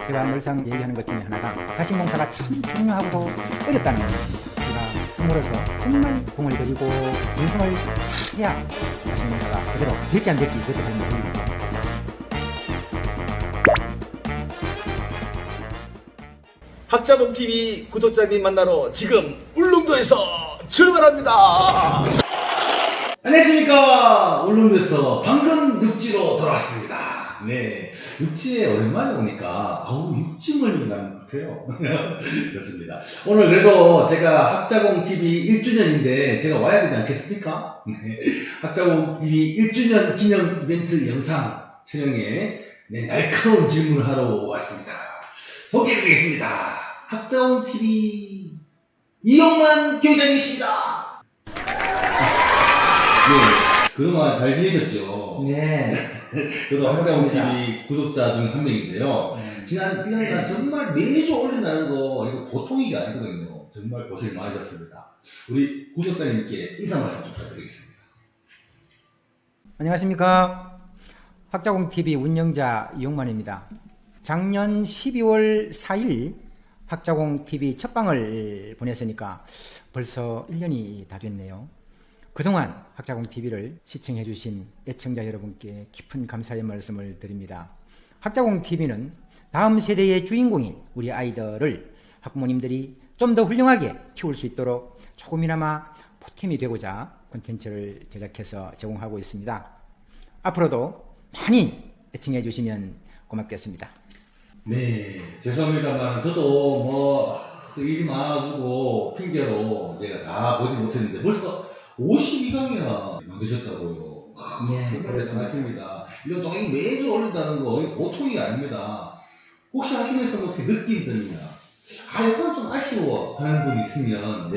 제가 늘상 얘기하는 것 중에 하나가 자식 농사가 참 중요하고도 어렵다는 겁니다. 우리가 부모로서 정말 공을 들이고 정성을 해야 자식 농사가 제대로 될지 안 될지 그것도 잘 모르겠죠. 학자봉TV 구독자님 만나러 지금 울릉도에서 출발합니다. 안녕하십니까. 울릉도에서 방금 육지로 돌아왔습니다. 네, 육지에 오랜만에 오니까 육지멀리 나는 것 같아요. 그렇습니다. 오늘 그래도 제가 학자공TV 1주년인데 제가 와야 되지 않겠습니까? 네, 학자공TV 1주년 기념 이벤트 영상 촬영에 날카로운 질문을 하러 왔습니다. 소개해드리겠습니다. 학자공TV 이용만 교장님이십니다. 네, 그동안 잘 지내셨죠? 네. 저도 학자공TV 구독자 중 한 명인데요. 지난 1년간 정말 매주 올린다는 거 이거 보통 일이 아니거든요. 정말 고생 많으셨습니다. 우리 구독자님께 인사 말씀 좀 부탁드리겠습니다. 안녕하십니까. 학자공TV 운영자 이용만입니다. 작년 12월 4일 학자공TV 첫방을 보냈으니까 벌써 1년이 다 됐네요. 그동안 학자공TV를 시청해주신 애청자 여러분께 깊은 감사의 말씀을 드립니다. 학자공TV는 다음 세대의 주인공인 우리 아이들을 학부모님들이 좀 더 훌륭하게 키울 수 있도록 조금이나마 보탬이 되고자 콘텐츠를 제작해서 제공하고 있습니다. 앞으로도 많이 애청해주시면 고맙겠습니다. 네, 죄송합니다만 저도 일이 많아지고 핑계로 제가 다 보지 못했는데 벌써 52강이나 만드셨다고요. 네, 말씀하십니다. 이런 동영이 매주 올린다는 거 보통이 아닙니다. 혹시 하시면서 어떻게 느낀 점이나 약간 좀 아쉬워 하는 분이 있으면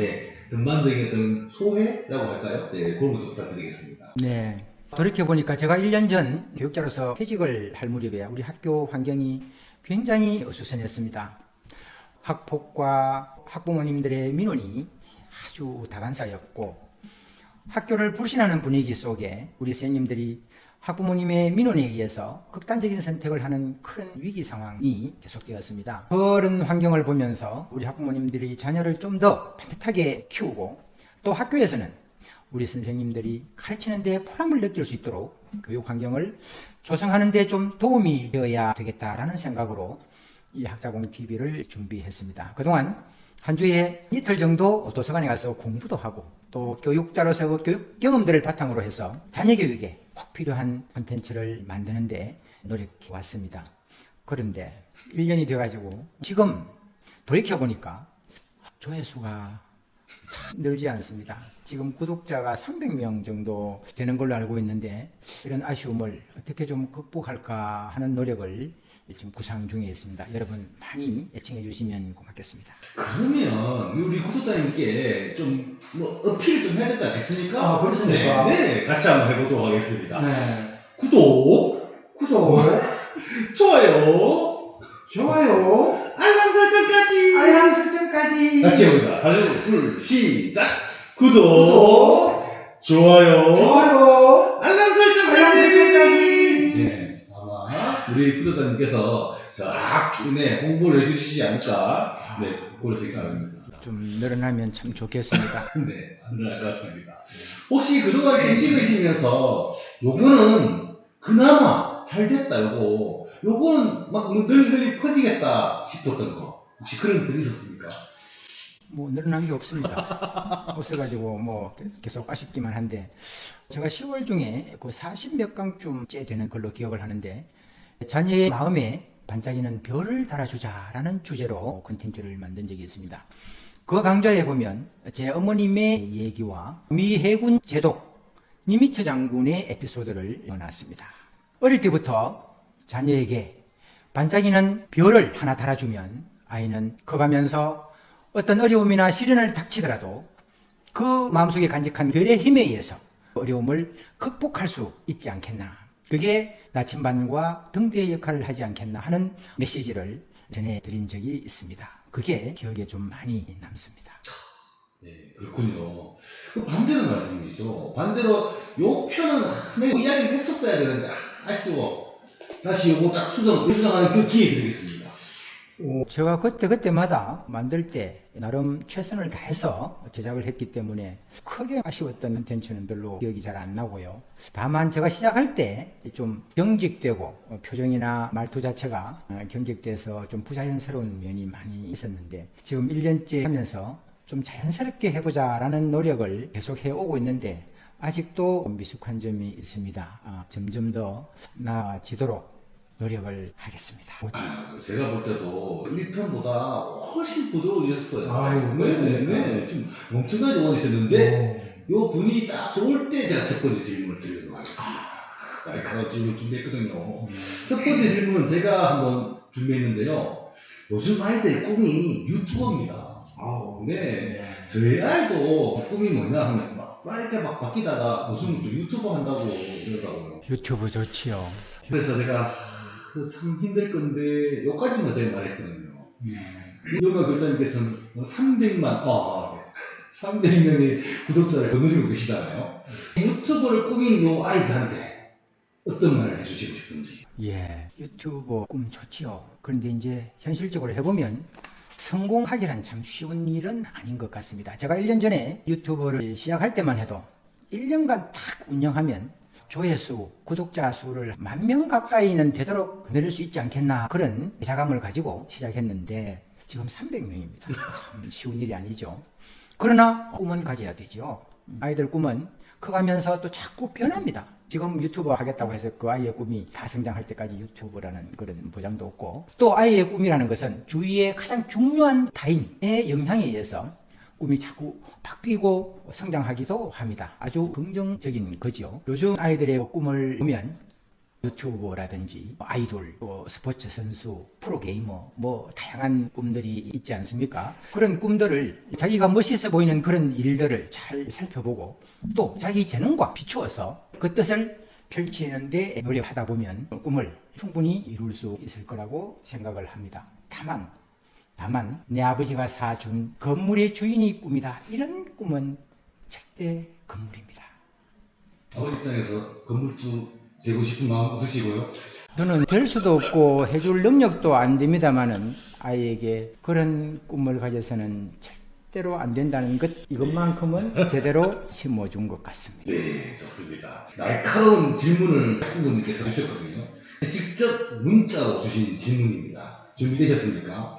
전반적인 어떤 소회라고 할까요? 네, 그런 것 좀 부탁드리겠습니다. 네. 돌이켜보니까 제가 1년 전 교육자로서 퇴직을 할 무렵에 우리 학교 환경이 굉장히 어수선했습니다. 학폭과 학부모님들의 민원이 아주 다반사였고 학교를 불신하는 분위기 속에 우리 선생님들이 학부모님의 민원에 의해서 극단적인 선택을 하는 큰 위기 상황이 계속되었습니다. 그런 환경을 보면서 우리 학부모님들이 자녀를 좀 더 반듯하게 키우고 또 학교에서는 우리 선생님들이 가르치는 데 보람을 느낄 수 있도록 교육 환경을 조성하는 데 좀 도움이 되어야 되겠다라는 생각으로 이 학자공TV를 준비했습니다. 그동안 한 주에 이틀 정도 도서관에 가서 공부도 하고 또 교육자로서 그 교육 경험들을 바탕으로 해서 자녀 교육에 꼭 필요한 콘텐츠를 만드는데 노력해 왔습니다. 그런데 1년이 돼가지고 지금 돌이켜보니까 조회수가 참 늘지 않습니다. 지금 구독자가 300명 정도 되는 걸로 알고 있는데 이런 아쉬움을 어떻게 좀 극복할까 하는 노력을 지금 구상 중에 있습니다. 여러분 많이 애청해 주시면 고맙겠습니다. 그러면 우리 구독자님께 좀 어필 좀 해야 되지 않겠습니까? 그렇습니까? 네, 같이 한번 해보도록 하겠습니다. 네. 구독, 좋아요, 알람 설정까지 같이 해봅니다. 하나, 둘, 시작! 구독, 좋아요, 알람 설정까지! 네, 아마 우리 구독자님께서 홍보를 해주시지 않을까 그걸 생각합니다. 좀 늘어나면 참 좋겠습니다. 네, 안 늘어날 것 같습니다. 혹시 그동안 좀 찍으시면서 요거는 그나마 잘 됐다 요거는 막 널리 퍼지겠다 싶었던 거 혹시 그런 분 있었습니까? 늘어난 게 없습니다. 없어가지고 계속 아쉽기만 한데 제가 10월 중에 그 40몇 강쯤째 되는 걸로 기억을 하는데 자녀의 마음에 반짝이는 별을 달아주자라는 주제로 콘텐츠를 만든 적이 있습니다. 그 강좌에 보면 제 어머님의 얘기와 미 해군 제독 니미츠 장군의 에피소드를 넣어놨습니다. 어릴 때부터 자녀에게 반짝이는 별을 하나 달아주면 아이는 커가면서 어떤 어려움이나 시련을 닥치더라도 그 마음속에 간직한 별의 힘에 의해서 어려움을 극복할 수 있지 않겠나. 그게 나침반과 등대의 역할을 하지 않겠나 하는 메시지를 전해드린 적이 있습니다. 그게 기억에 좀 많이 남습니다. 네, 그렇군요. 반대로 말씀이죠. 반대로 요 편은 내가 이야기를 했었어야 되는데 아쉬워. 다시 요거 딱 수정하는 그 기회 드리겠습니다. 제가 그때마다 만들 때 나름 최선을 다해서 제작을 했기 때문에 크게 아쉬웠던 콘텐츠는 별로 기억이 잘 안 나고요. 다만 제가 시작할 때 좀 경직되고 표정이나 말투 자체가 경직돼서 좀 부자연스러운 면이 많이 있었는데 지금 1년째 하면서 좀 자연스럽게 해보자라는 노력을 계속 해오고 있는데 아직도 미숙한 점이 있습니다. 점점 더 나아지도록 노력을 하겠습니다. 제가 볼 때도 1편보다 훨씬 부드러워졌어요. 아유, 네. 지금 엄청나게 좋아지셨는데, 요 분위기 딱 좋을 때 제가 첫 번째 질문을 드리도록 하겠습니다. 날카로운 질문 준비했거든요. 첫 번째 질문은 제가 한번 준비했는데요. 요즘 아이들의 꿈이 유튜버입니다. 네. 저희 아이도 꿈이 뭐냐 하면 막 이렇게 막 바뀌다가 무슨 또 유튜버 한다고 이러더라고요. 유튜브 좋지요. 그래서 제가 참 힘들 건데 여기까지만 제가 말했거든요. 유명한 교장님께서는 300명의 구독자를 거느리고 계시잖아요. 유튜버를 꾸민 요 아이들한테 어떤 말을 해주시고 싶은지. 예, 유튜버 꿈 좋지요. 그런데 이제 현실적으로 해보면 성공하기란 참 쉬운 일은 아닌 것 같습니다. 제가 1년 전에 유튜브를 시작할 때만 해도 1년간 딱 운영하면 조회수, 구독자 수를 10,000명 가까이는 되도록 늘릴 수 있지 않겠나 그런 자감을 가지고 시작했는데 지금 300명입니다. 참 쉬운 일이 아니죠. 그러나 꿈은 가져야 되죠. 아이들 꿈은 커가면서 또 자꾸 변합니다. 지금 유튜버 하겠다고 해서 그 아이의 꿈이 다 성장할 때까지 유튜버라는 그런 보장도 없고 또 아이의 꿈이라는 것은 주위의 가장 중요한 타인의 영향에 의해서 꿈이 자꾸 바뀌고 성장하기도 합니다. 아주 긍정적인 거죠. 요즘 아이들의 꿈을 보면 유튜버라든지 아이돌, 또 스포츠 선수, 프로게이머 뭐 다양한 꿈들이 있지 않습니까? 그런 꿈들을 자기가 멋있어 보이는 그런 일들을 잘 살펴보고 또 자기 재능과 비추어서 그 뜻을 펼치는데 노력하다 보면 꿈을 충분히 이룰 수 있을 거라고 생각을 합니다. 다만 내 아버지가 사준 건물의 주인이 꿈이다. 이런 꿈은 절대 건물입니다. 아버지 입장에서 건물주 되고 싶은 마음 없으시고요? 저는 될 수도 없고 해줄 능력도 안 됩니다만은 아이에게 그런 꿈을 가져서는 절대로 안 된다는 것 이것만큼은 제대로 심어준 것 같습니다. 네, 좋습니다. 날카로운 질문을 학부모님께서 주셨거든요. 직접 문자로 주신 질문입니다. 준비되셨습니까?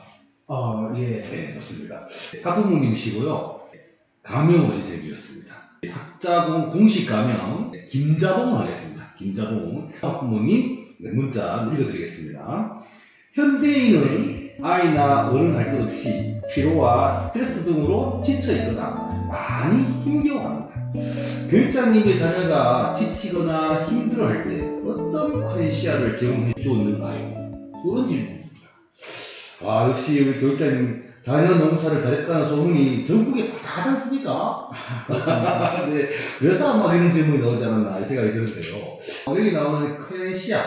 예. 네, 좋습니다. 학부모님이시고요. 가명 없이 제기였습니다. 학자봉 공식 가명 김자봉 하겠습니다. 김자봉 학부모님 문자 읽어드리겠습니다. 현대인은 아이나 어른 할 것 없이 피로와 스트레스 등으로 지쳐있거나 많이 힘겨워합니다. 교육자님의 자녀가 지치거나 힘들어할 때 어떤 콘시아를 제공해 주었는가요? 이런 질문입니다. 역시 우리 교육자님 자녀 농사를 잘했다는 소문이 전국에 다 하지 않습니까? 네, 그래서 아마 이런 질문이 나오지 않았나 생각이 드는데요. 여기 나오는 크레시아,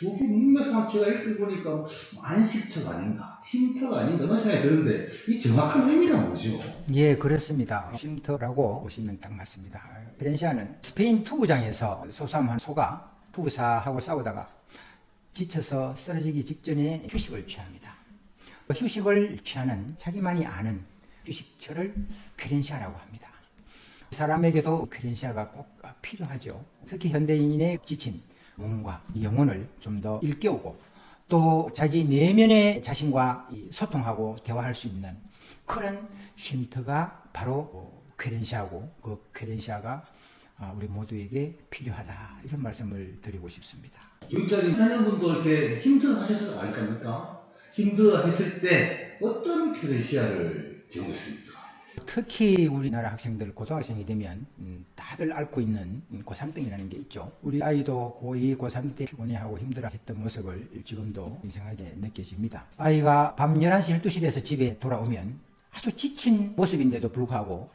여기 문맥상 제가 읽어보니까 안식처가 아닌가, 쉼터가 아닌가 이런 생각이 드는데 이 정확한 의미가 뭐죠? 예, 그렇습니다. 쉼터라고 보시면 딱 맞습니다. 페렌시아는 스페인 투구장에서 소삼한 소가 투구사하고 싸우다가 지쳐서 쓰러지기 직전에 휴식을 취합니다. 휴식을 취하는 자기만이 아는 휴식처를 쾌렌시아라고 합니다. 사람에게도 쾌렌시아가 꼭 필요하죠. 특히 현대인의 지친 몸과 영혼을 좀 더 일깨우고 또 자기 내면의 자신과 소통하고 대화할 수 있는 그런 쉼터가 바로 쾌렌시아고 그 쾌렌시아가 우리 모두에게 필요하다 이런 말씀을 드리고 싶습니다. 교육자님 자녀분도 이렇게 힘들어하셨을 거 아닐까? 힘들어했을 때 어떤 크레시아를 제공했습니까? 특히 우리나라 학생들 고등학생이 되면 다들 앓고 있는 고3병이라는 게 있죠. 우리 아이도 고2, 고3 때 피곤해하고 힘들어했던 모습을 지금도 이상하게 느껴집니다. 아이가 밤 11시, 12시 돼서 집에 돌아오면 아주 지친 모습인데도 불구하고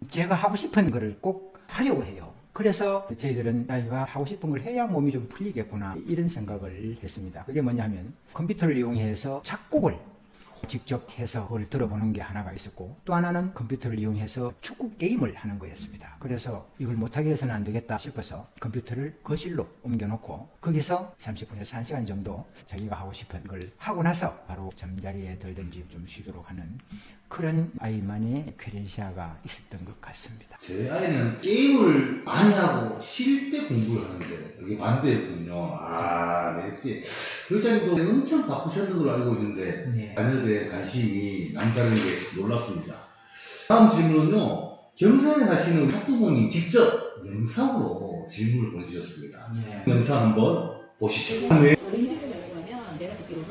제가 하고 싶은 거를 꼭 하려고 해요. 그래서 저희들은 아이가 하고 싶은 걸 해야 몸이 좀 풀리겠구나 이런 생각을 했습니다. 그게 뭐냐면 컴퓨터를 이용해서 작곡을 직접 해서 그걸 들어보는 게 하나가 있었고, 또 하나는 컴퓨터를 이용해서 축구 게임을 하는 거였습니다. 그래서 이걸 못하게 해서는 안 되겠다 싶어서 컴퓨터를 거실로 옮겨놓고 거기서 30분에서 1시간 정도 자기가 하고 싶은 걸 하고 나서 바로 잠자리에 들든지 좀 쉬도록 하는 그런 아이만의 쾌렌시아가 있었던 것 같습니다. 제 아이는 게임을 많이 하고 쉴 때 공부를 하는데 여기 반대였군요. 아, 역시 교육자님도 엄청 바쁘셨는 걸로 알고 있는데 네. 자녀들의 관심이 남다른 게 놀랍습니다. 다음 질문은요. 경상에 사시는 학부모님 직접 영상으로 질문을 보내주셨습니다. 네. 영상 한번 보시죠. 네. 어린이집에 가려면 내가 듣기로는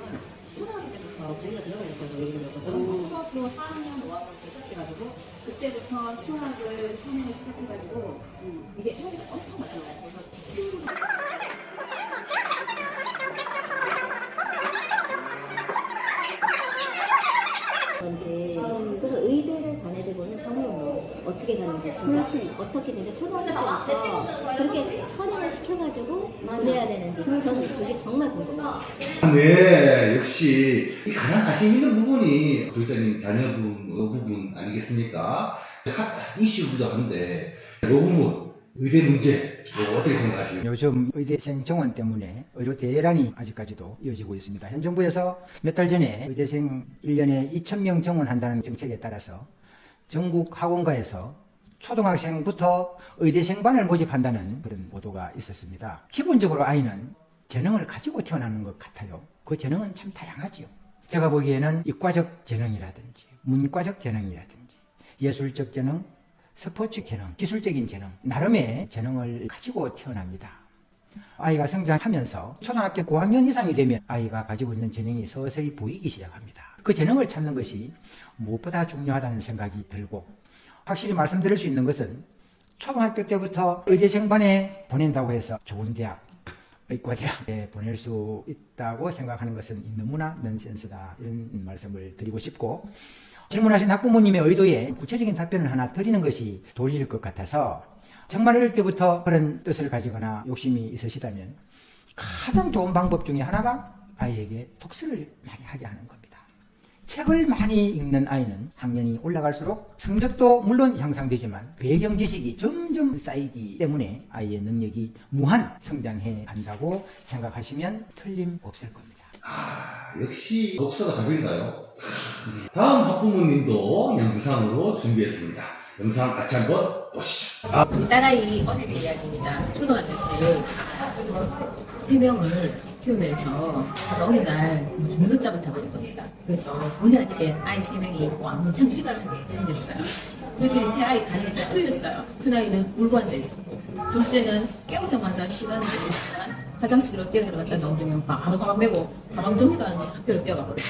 초등학교 때부터 우리가 들어가야 될거고 얘기를 했거든. 초등학교 4학년, 5학년부터 시작해가지고 그때부터 수학을 선행을 시작해가지고 이게 행위가 엄청 많아요. 그래서 친구들 건지 그래서 의대를 간 애들 보면 정말 뭐 어떻게 가는지 진짜 어떻게 진짜 초등학교 때부터 그렇게 선행을 시켜가지고 보내야 되는지 저는 그게 정말 궁금해요. 네, 역시 이 가장 관심 있는 부분이 교육자님 자녀분 이 부분 아니겠습니까? 핫 이슈기도 한데 이 부분 의대 문제 이거 어떻게 생각하시나요? 요즘 의대생 정원 때문에 의료 대란이 아직까지도 이어지고 있습니다. 현 정부에서 몇 달 전에 의대생 1년에 2,000명 정원한다는 정책에 따라서 전국 학원가에서 초등학생부터 의대생반을 모집한다는 그런 보도가 있었습니다. 기본적으로 아이는 재능을 가지고 태어나는 것 같아요. 그 재능은 참 다양하지요. 제가 보기에는 이과적 재능이라든지 문과적 재능이라든지 예술적 재능, 스포츠 재능, 기술적인 재능, 나름의 재능을 가지고 태어납니다. 아이가 성장하면서 초등학교 고학년 이상이 되면 아이가 가지고 있는 재능이 서서히 보이기 시작합니다. 그 재능을 찾는 것이 무엇보다 중요하다는 생각이 들고, 확실히 말씀드릴 수 있는 것은 초등학교 때부터 의대생반에 보낸다고 해서 좋은 대학, 의과대학에 보낼 수 있다고 생각하는 것은 너무나 넌센스다, 이런 말씀을 드리고 싶고, 질문하신 학부모님의 의도에 구체적인 답변을 하나 드리는 것이 도리일 것 같아서, 정말 어릴 때부터 그런 뜻을 가지거나 욕심이 있으시다면 가장 좋은 방법 중에 하나가 아이에게 독서를 많이 하게 하는 겁니다. 책을 많이 읽는 아이는 학년이 올라갈수록 성적도 물론 향상되지만 배경 지식이 점점 쌓이기 때문에 아이의 능력이 무한 성장해 간다고 생각하시면 틀림없을 겁니다. 아, 역시 독서가 답인가요? 다음 학부모님도 영상으로 준비했습니다. 영상 같이 한번 보시죠. 우리 딸아이 어릴 때 이야기입니다. 초등학교 때 3명을 키우면서 어느 날 너무 늦잠을 자버린 겁니다. 그래서 본의 아니게 아이 3명이 왕창 찌갈하게 생겼어요. 그래서 세 아이 다닐 때 틀렸어요. 큰아이는 울고 앉아 있었고, 둘째는 깨우자마자 시간을 보니까 화장실로 뛰어들어갔다 나오면 바로 가방 메고 가방 정리도 안 채 학교로 뛰어가 버렸고,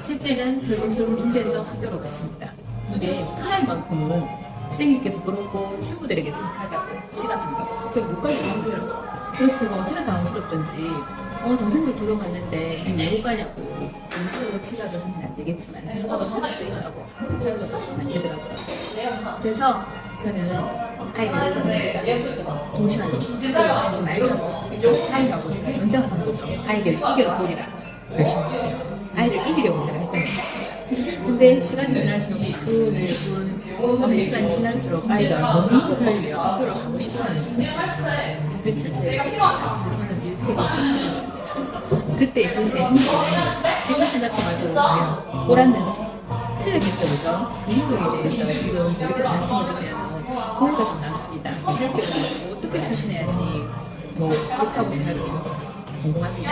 셋째는 슬금슬금 준비해서 학교로 갔습니다. 근데 큰아이만큼은 생일게 부끄럽고 친구들에게 창피하다고 시간한다고 학교를 못 가게 하더라고요. 그래서 제가 어찌나 당황스럽던지 동생들 들어갔는데 왜 못 가냐고, 공부로 지각을 하면 안 되겠지만 지각을 할 수도 있다고 안 되더라고요. 그래서 저는 아이를 찍었습니다. 2시간 정도 하지 말자고, 아이하고 제가 전쟁을 하는 거죠. 아이를 이겨를 보리라 결심했어요. 아이를 이기려고 제가 했던 거예요. 근데 시간이 지날수록 어느 시간이 지날수록 아이가 공부를 하려고 학교를 가고 싶어하는 거예요. 그래서 저는 일패가 됐습니다. 그때 그 제 행동은 지금 생각해봐도 옳았는지 틀렸겠죠, 그죠? 이 행동에 대해서 지금 이렇게 말씀을 드리면 후회가 좀 남습니다. 이럴 경우 어떻게 추진해야지 뭐 좋다고 생각하는지 궁금합니다.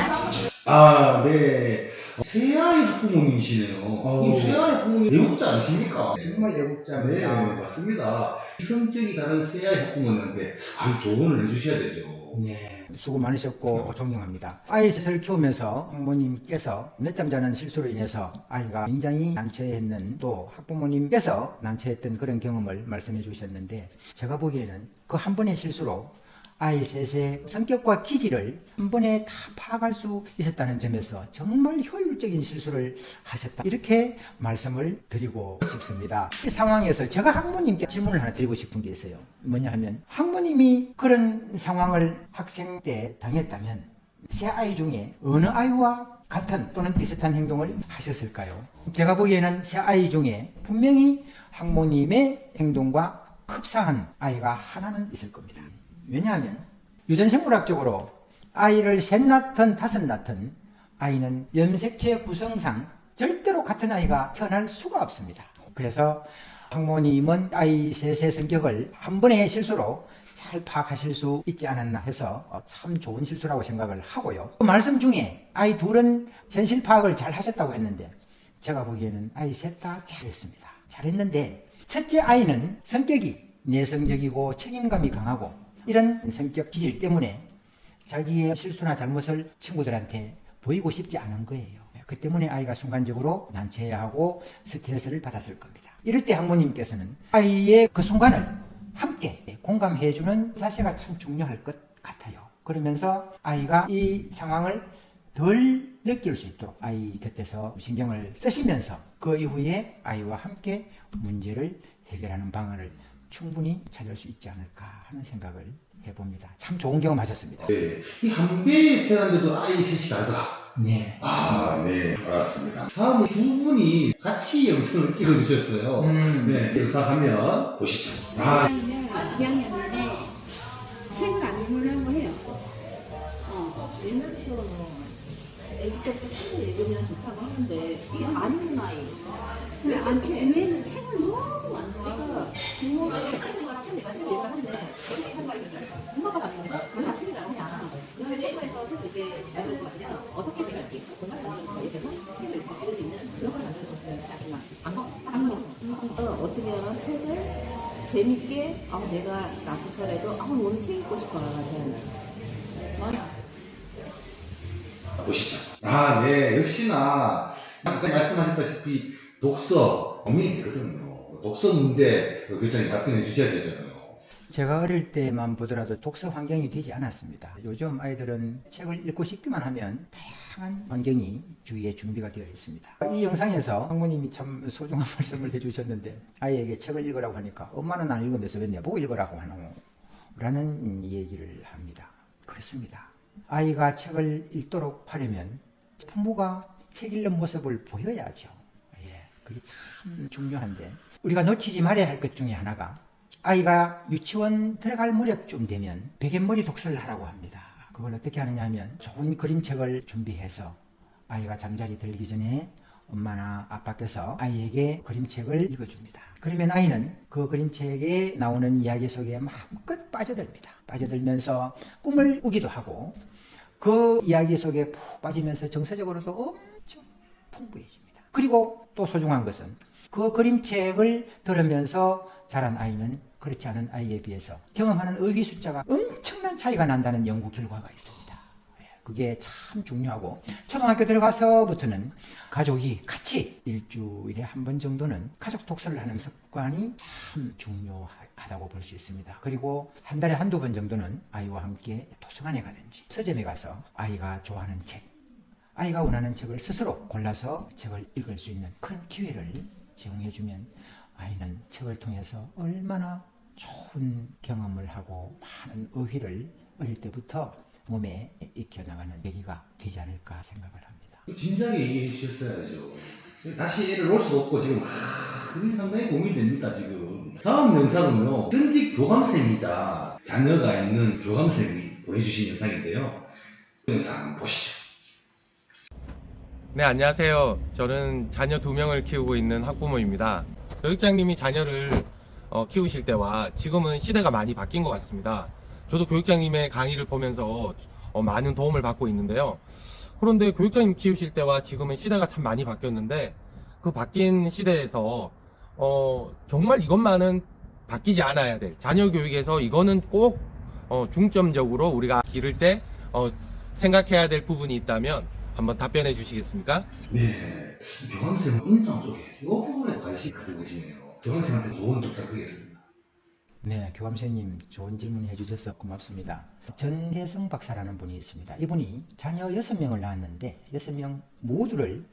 아, 네. 새아이 학부모님이시네요. 이 새아이 학부모님 내국자 아니십니까? 정말 네, 애국자입니다. 맞습니다. 성격이 다른 새아이 학부모님한테 조언을 해주셔야 되죠. 네, 수고 많으셨고 존경합니다. 아이 셋을 키우면서 부모님께서 늦잠 자는 실수로 인해서 아이가 굉장히 난처해했는, 또 학부모님께서 난처했던 그런 경험을 말씀해 주셨는데, 제가 보기에는 그 한 번의 실수로 아이 셋의 성격과 기질을 한 번에 다 파악할 수 있었다는 점에서 정말 효율적인 실수를 하셨다, 이렇게 말씀을 드리고 싶습니다. 이 상황에서 제가 학부모님께 질문을 하나 드리고 싶은 게 있어요. 뭐냐 하면, 학부모님이 그런 상황을 학생 때 당했다면 세 아이 중에 어느 아이와 같은 또는 비슷한 행동을 하셨을까요? 제가 보기에는 세 아이 중에 분명히 학모님의 행동과 흡사한 아이가 하나는 있을 겁니다. 왜냐하면 유전생물학적으로 아이를 셋 낳든 다섯 낳든 아이는 염색체 구성상 절대로 같은 아이가 태어날 수가 없습니다. 그래서 학모님은 아이 셋의 성격을 한 번의 실수로 잘 파악하실 수 있지 않았나 해서 참 좋은 실수라고 생각을 하고요. 그 말씀 중에 아이 둘은 현실 파악을 잘 하셨다고 했는데 제가 보기에는 아이 셋 다 잘했습니다. 잘했는데 첫째 아이는 성격이 내성적이고 책임감이 강하고 이런 성격 기질 때문에 자기의 실수나 잘못을 친구들한테 보이고 싶지 않은 거예요. 그 때문에 아이가 순간적으로 난처해하고 스트레스를 받았을 겁니다. 이럴 때 학모님께서는 아이의 그 순간을 함께 공감해주는 자세가 참 중요할 것 같아요. 그러면서 아이가 이 상황을 덜 느낄 수 있도록 아이 곁에서 신경을 쓰시면서 그 이후에 아이와 함께 문제를 해결하는 방안을 충분히 찾을 수 있지 않을까 하는 생각을 해봅니다. 참 좋은 경험하셨습니다. 네. 이 한배에 태어났는데도 아이 셋이 다르더라. 네. 네, 알았습니다. 다음은 두 분이 같이 영상을 찍어주셨어요. 네, 영상 화면 보시죠. 아이는 2학년인데 책을 안 읽으려고 해요. 옛날부터 애기 때부터 책을 읽으면 좋다고 하는데 이게 안 읽는 아이. 근데 얘는 책을 너무 안 좋아해서 부모가 책 내가 책 읽었는데 엄마가 봤는데 왜 나 책을 안 하냐. 그래서 책에서 책을 이렇게 잘 읽거든요. 어떻게 제가 이렇게 이렇게 책을 읽을 수 있는 그런 걸 만들어줬어요. 방법. 어떻게 하면 책을 재밌게 내가 나서서라도 오늘 책 읽고 싶어 하는 보시죠. 네, 역시나 아까 말씀하셨다시피 독서 고민이 되거든요. 독서 문제 교장님 답변해 주셔야 되잖아요. 제가 어릴 때만 보더라도 독서 환경이 되지 않았습니다. 요즘 아이들은 책을 읽고 싶기만 하면 다양한 환경이 주위에 준비가 되어 있습니다. 이 영상에서 학부모님이 참 소중한 말씀을 해주셨는데 아이에게 책을 읽으라고 하니까 엄마는 안 읽으면서 왜 내보고 읽으라고 하노? 라는 얘기를 합니다. 그렇습니다. 아이가 책을 읽도록 하려면 부모가 책 읽는 모습을 보여야죠. 그게 참 중요한데 우리가 놓치지 말아야 할 것 중에 하나가 아이가 유치원 들어갈 무렵쯤 되면 베갯머리 독서를 하라고 합니다. 그걸 어떻게 하느냐 하면 좋은 그림책을 준비해서 아이가 잠자리 들기 전에 엄마나 아빠께서 아이에게 그림책을 읽어줍니다. 그러면 아이는 그 그림책에 나오는 이야기 속에 마음껏 빠져듭니다. 빠져들면서 꿈을 꾸기도 하고 그 이야기 속에 푹 빠지면서 정서적으로도 엄청 풍부해집니다. 그리고 또 소중한 것은 그 그림책을 들으면서 자란 아이는 그렇지 않은 아이에 비해서 경험하는 의기 숫자가 엄청난 차이가 난다는 연구 결과가 있습니다. 그게 참 중요하고 초등학교 들어가서부터는 가족이 같이 일주일에 한 번 정도는 가족 독서를 하는 습관이 참 중요하다고 볼 수 있습니다. 그리고 한 달에 한두 번 정도는 아이와 함께 도서관에 가든지 서점에 가서 아이가 좋아하는 책, 아이가 원하는 책을 스스로 골라서 책을 읽을 수 있는 그런 기회를 제공해주면 아이는 책을 통해서 얼마나 좋은 경험을 하고 많은 의휘를 어릴 때부터 몸에 익혀나가는 계기가 되지 않을까 생각을 합니다. 진작에 얘기해 주셨어야죠. 다시 얘를 놓을 수도 없고 지금 그게 상당히 고민됩니다. 지금 다음 영상은요, 현직 교감생이자 자녀가 있는 교감생이 보내주신 영상인데요. 영상 보시죠. 네, 안녕하세요. 저는 자녀 2명을 키우고 있는 학부모입니다. 교육장님이 자녀를 키우실 때와 지금은 시대가 많이 바뀐 것 같습니다. 저도 교육장님의 강의를 보면서 많은 도움을 받고 있는데요. 그런데 교육장님 키우실 때와 지금은 시대가 참 많이 바뀌었는데 그 바뀐 시대에서 정말 이것만은 바뀌지 않아야 될 자녀 교육에서 이거는 꼭 중점적으로 우리가 기를 때 생각해야 될 부분이 있다면 한번 답변해 주시겠습니까? 네, 교감생은 인성 쪽에 이 부분에 관심 가지고 계시네요. 교감생한테 조언 좀 부탁드리겠습니다. 네, 교감생님 좋은 질문 해주셔서 고맙습니다. 전혜성 박사라는 분이 있습니다. 이분이 자녀 6명을 낳았는데 6명 모두를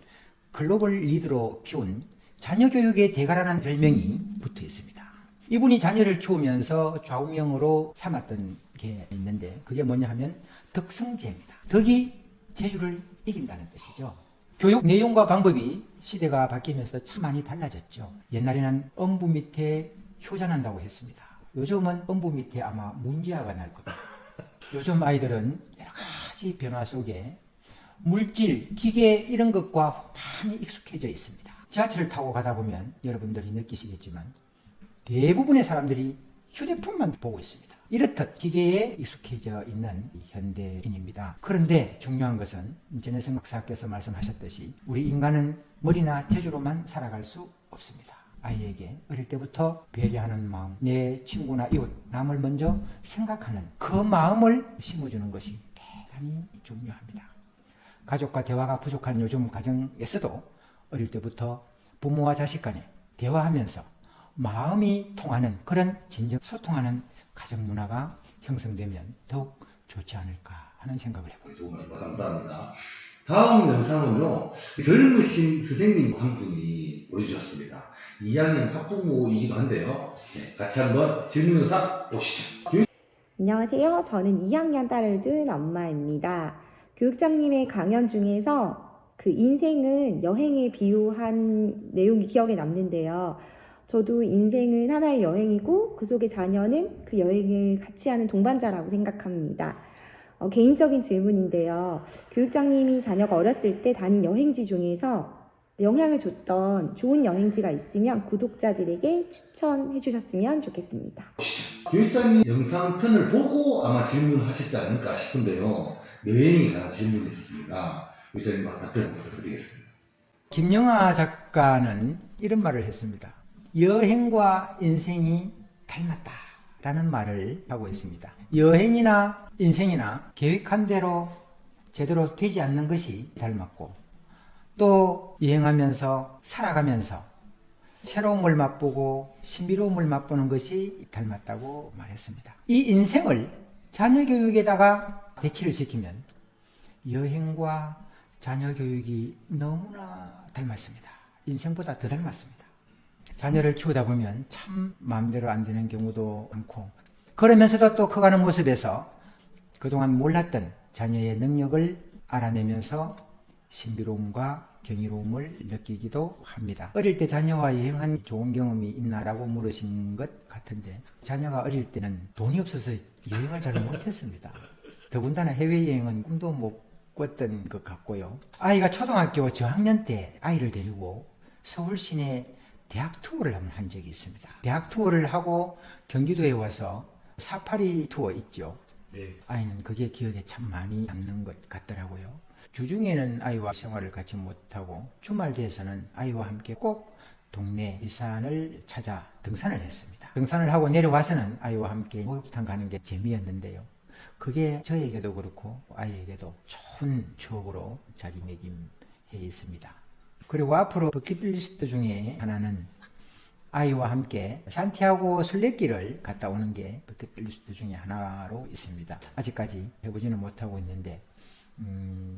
글로벌 리더로 키운 자녀 교육의 대가라는 별명이 붙어 있습니다. 이분이 자녀를 키우면서 좌우명으로 삼았던 게 있는데 그게 뭐냐 하면 덕성제입니다. 덕이 재주를 이긴다는 뜻이죠. 교육 내용과 방법이 시대가 바뀌면서 참 많이 달라졌죠. 옛날에는 엄부 밑에 효자난다고 했습니다. 요즘은 엄부 밑에 아마 문제아가 날 겁니다. 요즘 아이들은 여러 가지 변화 속에 물질, 기계 이런 것과 많이 익숙해져 있습니다. 지하철을 타고 가다 보면 여러분들이 느끼시겠지만 대부분의 사람들이 휴대폰만 보고 있습니다. 이렇듯 기계에 익숙해져 있는 현대인입니다. 그런데 중요한 것은 전혜성 박사께서 말씀하셨듯이 우리 인간은 머리나 재주로만 살아갈 수 없습니다. 아이에게 어릴 때부터 배려하는 마음, 내 친구나 이웃, 남을 먼저 생각하는 그 마음을 심어주는 것이 대단히 중요합니다. 가족과 대화가 부족한 요즘 가정에서도 어릴 때부터 부모와 자식 간에 대화하면서 마음이 통하는 그런 진정 소통하는 가정 문화가 형성되면 더욱 좋지 않을까 하는 생각을 해봅니다. 좋은 말씀 감사합니다. 다음 영상은요, 젊으신 선생님 한 분이 보여주셨습니다. 2학년 학부모이기도 한데요. 네, 같이 한번 질문 영상 보시죠. 안녕하세요. 저는 2학년 딸을 둔 엄마입니다. 교육장님의 강연 중에서 그 인생은 여행에 비유한 내용이 기억에 남는데요. 저도 인생은 하나의 여행이고 그 속에 자녀는 그 여행을 같이 하는 동반자라고 생각합니다. 개인적인 질문인데요. 교육장님이 자녀가 어렸을 때 다닌 여행지 중에서 영향을 줬던 좋은 여행지가 있으면 구독자들에게 추천해 주셨으면 좋겠습니다. 교육장님 영상편을 보고 아마 질문하셨지 않을까 싶은데요. 여행에 관한 질문이었습니다. 교육장님 답변 부탁드리겠습니다. 김영하 작가는 이런 말을 했습니다. 여행과 인생이 닮았다라는 말을 하고 있습니다. 여행이나 인생이나 계획한 대로 제대로 되지 않는 것이 닮았고 또 여행하면서 살아가면서 새로움을 맛보고 신비로움을 맛보는 것이 닮았다고 말했습니다. 이 인생을 자녀 교육에다가 배치를 시키면 여행과 자녀 교육이 너무나 닮았습니다. 인생보다 더 닮았습니다. 자녀를 키우다 보면 참 마음대로 안 되는 경우도 많고 그러면서도 또 커가는 모습에서 그동안 몰랐던 자녀의 능력을 알아내면서 신비로움과 경이로움을 느끼기도 합니다. 어릴 때 자녀와 여행한 좋은 경험이 있나라고 물으신 것 같은데 자녀가 어릴 때는 돈이 없어서 여행을 잘 못했습니다. 더군다나 해외여행은 꿈도 못 꿨던 것 같고요. 아이가 초등학교 저학년 때 아이를 데리고 서울 시내 대학 투어를 한 적이 있습니다. 대학 투어를 하고 경기도에 와서 사파리 투어 있죠. 네. 아이는 그게 기억에 참 많이 남는 것 같더라고요. 주중에는 아이와 생활을 같이 못하고 주말 돼서는 아이와 함께 꼭 동네 일산을 찾아 등산을 했습니다. 등산을 하고 내려와서는 아이와 함께 목욕탕 가는 게 재미였는데요. 그게 저에게도 그렇고 아이에게도 좋은 추억으로 자리매김해 있습니다. 그리고 앞으로 버킷리스트 중에 하나는 아이와 함께 산티아고 순례길을 갔다 오는 게 버킷리스트 중에 하나로 있습니다. 아직까지 해보지는 못하고 있는데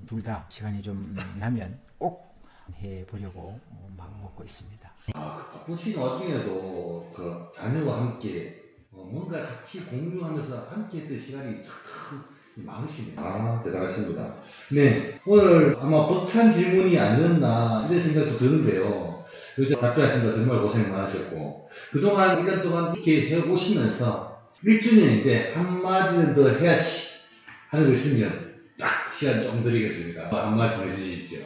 둘 다 시간이 좀 나면 꼭 해보려고 마음 먹고 있습니다. 그 바쁘신 와중에도 그 자녀와 함께 뭔가 같이 공유하면서 함께 했던 시간이 참 많으시네요. 대단하십니다. 네, 오늘 아마 벅찬 질문이 아니었나 이런 생각도 드는데요. 요즘 답변하신다 정말 고생 많으셨고 그동안 1년 동안 이렇게 해오시면서 1주년인데 한마디는 더 해야지 하는 거 있으면 딱 시간 좀 드리겠습니다. 한 말씀 해주시죠.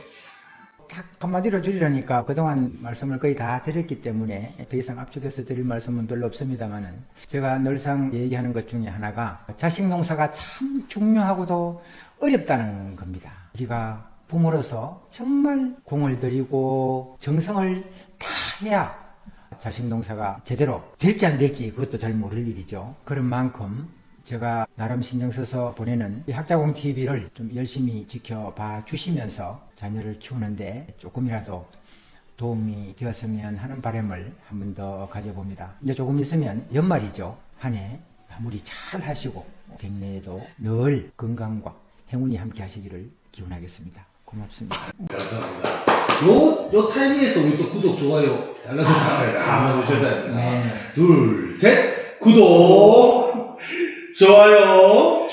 딱 한마디로 줄이려니까 그동안 말씀을 거의 다 드렸기 때문에 더 이상 압축해서 드릴 말씀은 별로 없습니다만은 제가 늘상 얘기하는 것 중에 하나가 자식 농사가 참 중요하고도 어렵다는 겁니다. 우리가 부모로서 정말 공을 들이고 정성을 다 해야 자식 농사가 제대로 될지 안 될지 그것도 잘 모를 일이죠. 그런 만큼 제가 나름 신경 써서 보내는 이 학자공 TV를 좀 열심히 지켜봐 주시면서 자녀를 키우는데 조금이라도 도움이 되었으면 하는 바람을 한 번 더 가져봅니다. 이제 조금 있으면 연말이죠. 한 해 마무리 잘 하시고 갱내에도 늘 건강과 행운이 함께 하시기를 기원하겠습니다. 고맙습니다. 감사합니다. 요 타이밍에서 우리 또 구독, 좋아요, 알람 설정 한번 해주셔야 됩니다. 네. 둘, 셋, 구독, 좋아요.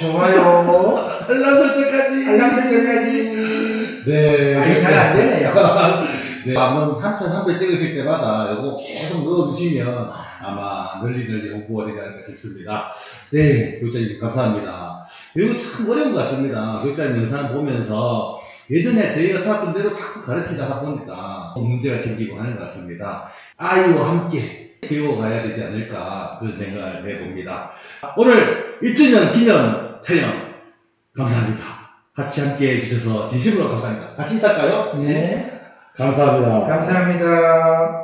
알람 설정까지. 알람 설정까지. 네. 아니, 잘 안 되네요. 네. 한번 한 편 찍으실 때마다 이거 계속 넣어주시면 아마 널리 홍보가 되지 않을까 싶습니다. 네, 교육자님 감사합니다. 이거 참 어려운 것 같습니다. 교육자님 영상 보면서 예전에 저희가 살았던 대로 자꾸 가르치다가 보니까 문제가 생기고 하는 것 같습니다. 아이와 함께 배워가야 되지 않을까 그런 생각을 해봅니다. 오늘 1주년 기념 촬영 감사합니다. 같이 함께 해주셔서 진심으로 감사합니다. 같이 인사할까요? 네. 감사합니다. 감사합니다.